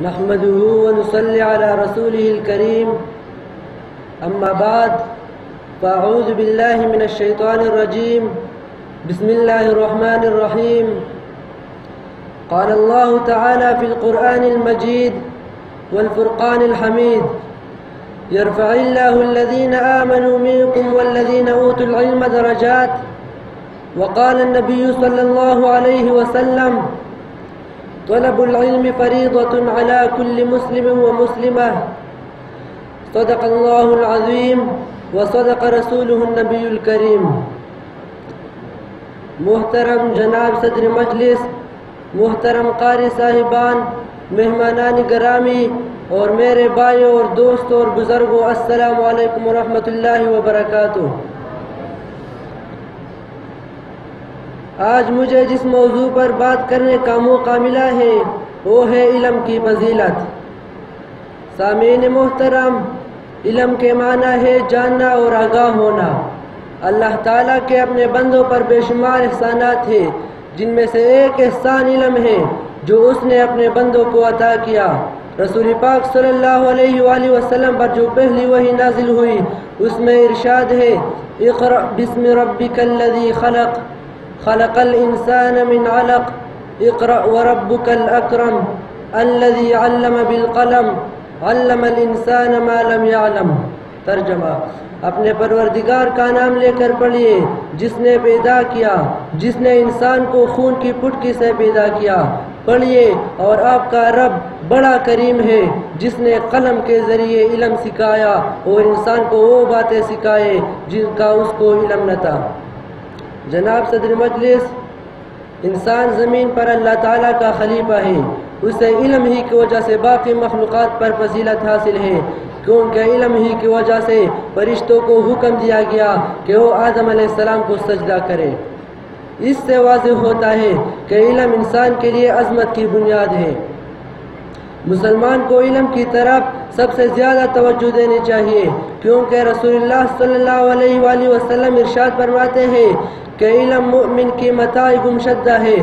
نحمده ونصلي على رسوله الكريم أما بعد فأعوذ بالله من الشيطان الرجيم بسم الله الرحمن الرحيم قال الله تعالى في القرآن المجيد والفرقان الحميد يرفع الله الذين آمنوا منكم والذين أوتوا العلم درجات وقال النبي صلى الله عليه وسلم طلب العلم فريضة على كل مسلم ومسلمة صدق الله العظيم وصدق رسوله النبي الكريم۔ محترم جناب صدر مجلس، محترم قاری صاحبان، مہمانان گرامی اور میرے بھائیوں اور دوستوں اور بزرگوں، السلام علیکم ورحمۃ اللہ وبرکاتہ۔ آج مجھے جس موضوع پر بات کرنے کا موقع ملا ہے وہ ہے علم کی فضیلت۔ سامعین محترم، علم کے معنی ہے جاننا اور آگاہ ہونا۔ اللہ تعالیٰ کے اپنے بندوں پر بے شمار احسانات ہیں، جن میں سے ایک احسان علم ہے جو اس نے اپنے بندوں کو عطا کیا۔ رسول پاک صلی اللہ علیہ وآلہ وسلم پر جو پہلی وحی نازل ہوئی اس میں ارشاد ہے اقرأ بسم ربک الذی خلق خلق الانسان من علق اقرأ وربک الاکرم الذی علم بالقلم علم الانسان ما لم يعلم۔ ترجمہ: اپنے پروردگار کا نام لے کر پڑھیے جس نے پیدا کیا، جس نے انسان کو خون کی پھٹکی سے پیدا کیا۔ پڑھیے اور آپ کا رب بڑا کریم ہے جس نے قلم کے ذریعے علم سکھایا اور انسان کو وہ باتیں سکھائے جن کا اس کو علم نہ تھا۔ جناب صدر مجلس، انسان زمین پر اللہ تعالیٰ کا خلیفہ ہے۔ اسے علم ہی کی وجہ سے باقی مخلوقات پر فضیلت حاصل ہے، کیونکہ علم ہی کی وجہ سے فرشتوں کو حکم دیا گیا کہ وہ آدم علیہ السلام کو سجدہ کرے۔ اس سے واضح ہوتا ہے کہ علم انسان کے لیے عظمت کی بنیاد ہے۔ مسلمان کو علم کی طرف سب سے زیادہ توجہ دینی چاہیے، کیونکہ رسول اللہ صلی اللہ علیہ وآلہ وسلم ارشاد فرماتے ہیں کہ علم مومن کی متاع گمشدہ ہے،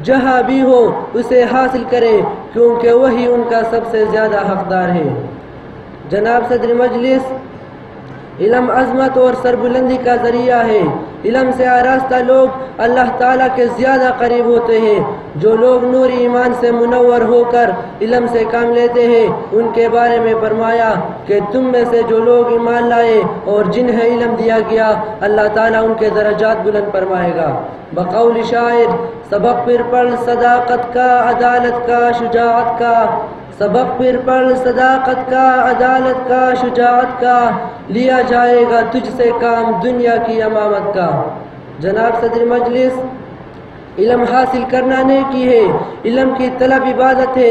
جہاں بھی ہو اسے حاصل کرے کیونکہ وہی ان کا سب سے زیادہ حقدار ہے۔ جناب صدر مجلس، علم عظمت اور سربلندی کا ذریعہ ہے۔ علم سے آراستہ لوگ اللہ تعالیٰ کے زیادہ قریب ہوتے ہیں۔ جو لوگ نوری ایمان سے منور ہو کر علم سے کام لیتے ہیں ان کے بارے میں فرمایا کہ تم میں سے جو لوگ ایمان لائے اور جنہیں علم دیا گیا اللہ تعالیٰ ان کے درجات بلند فرمائے گا۔ بقول شاعر: سبق پھر پڑھ صداقت کا، عدالت کا، شجاعت کا، سبق پھر پڑھ صداقت کا، عدالت کا، شجاعت کا، لیا جائے گا تجھ سے کام دنیا کی امامت کا۔ جناب صدر مجلس، علم حاصل کرنا نیکی ہے، علم کی طلب عبادت ہے،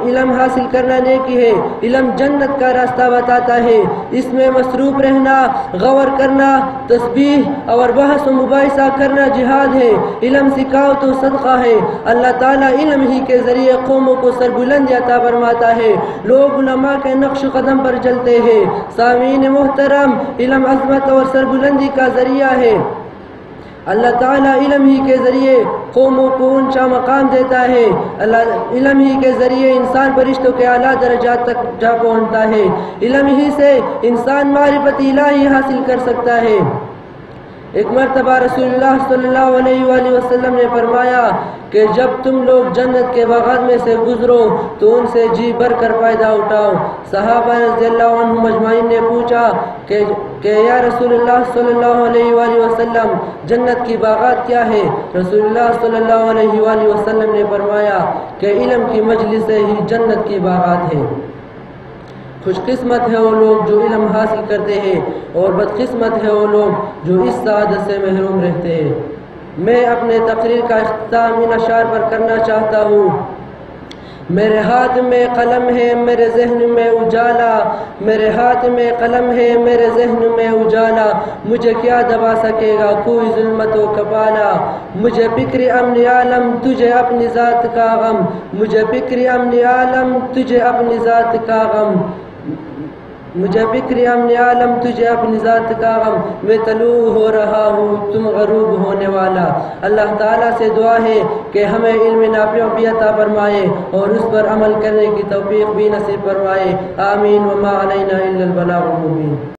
علم حاصل کرنا نیکی ہے، علم جنت کا راستہ بتاتا ہے۔ اس میں مصروف رہنا، غور کرنا، تسبیح اور بحث و مباحثہ کرنا جہاد ہے۔ علم سکھاؤ تو صدقہ ہے۔ اللہ تعالیٰ علم ہی کے ذریعے قوموں کو سربلندی عطا فرماتا ہے۔ لوگ علماء کے نقش قدم پر چلتے ہیں۔ سامعین محترم، علم عظمت اور سربلندی کا ذریعہ ہے۔ اللہ تعالیٰ علم ہی کے ذریعے قوموں کو اونچا مقام دیتا ہے۔ علم ہی کے ذریعے انسان فرشتوں کے اعلیٰ درجات تک جا پہنچتا ہے۔ علم ہی سے انسان معرفت الہی حاصل کر سکتا ہے۔ ایک مرتبہ رسول اللہ صلی اللہ علیہ وآلہ وسلم نے فرمایا کہ جب تم لوگ جنت کے باغات میں سے گزرو تو ان سے جی بھر کر فائدہ اٹھاؤ۔ صحابہ رضی اللہ عنہم اجمعین نے پوچھا کہ یا رسول اللہ صلی اللہ علیہ وآلہ وسلم جنت کی باغات کیا ہے؟ رسول اللہ صلی اللہ علیہ وآلہ وسلم نے فرمایا کہ علم کی مجلس سے ہی جنت کی باغات ہیں۔ خوش قسمت ہے وہ لوگ جو علم حاصل کرتے ہیں اور بدقسمت ہے وہ لوگ جو اس سعادت سے محروم رہتے ہیں۔ میں اپنے تقریر کا اختتام ان اشعار پر کرنا چاہتا ہوں۔ میرے ہاتھ میں قلم ہے میرے ذہن میں اجالا، میرے ہاتھ میں قلم ہے میرے ذہن میں اجالا، مجھے کیا دبا سکے گا کوئی ظلمت و کپالا۔ مجھے فکر امن عالم تجھے اپنی ذات کا غم، مجھے فکر امن عالم تجھے اپنی ذات کا غم، مجھے فکر امن عالم تجھے اپنی ذات کا غم، میں طلوع ہو رہا ہوں تم غروب ہونے والا۔ اللہ تعالیٰ سے دعا ہے کہ ہمیں علم نافع بھی عطا فرمائے اور اس پر عمل کرنے کی توفیق بھی نصیب فرمائے۔ آمین۔ وما علینا الا البلاغ المبین۔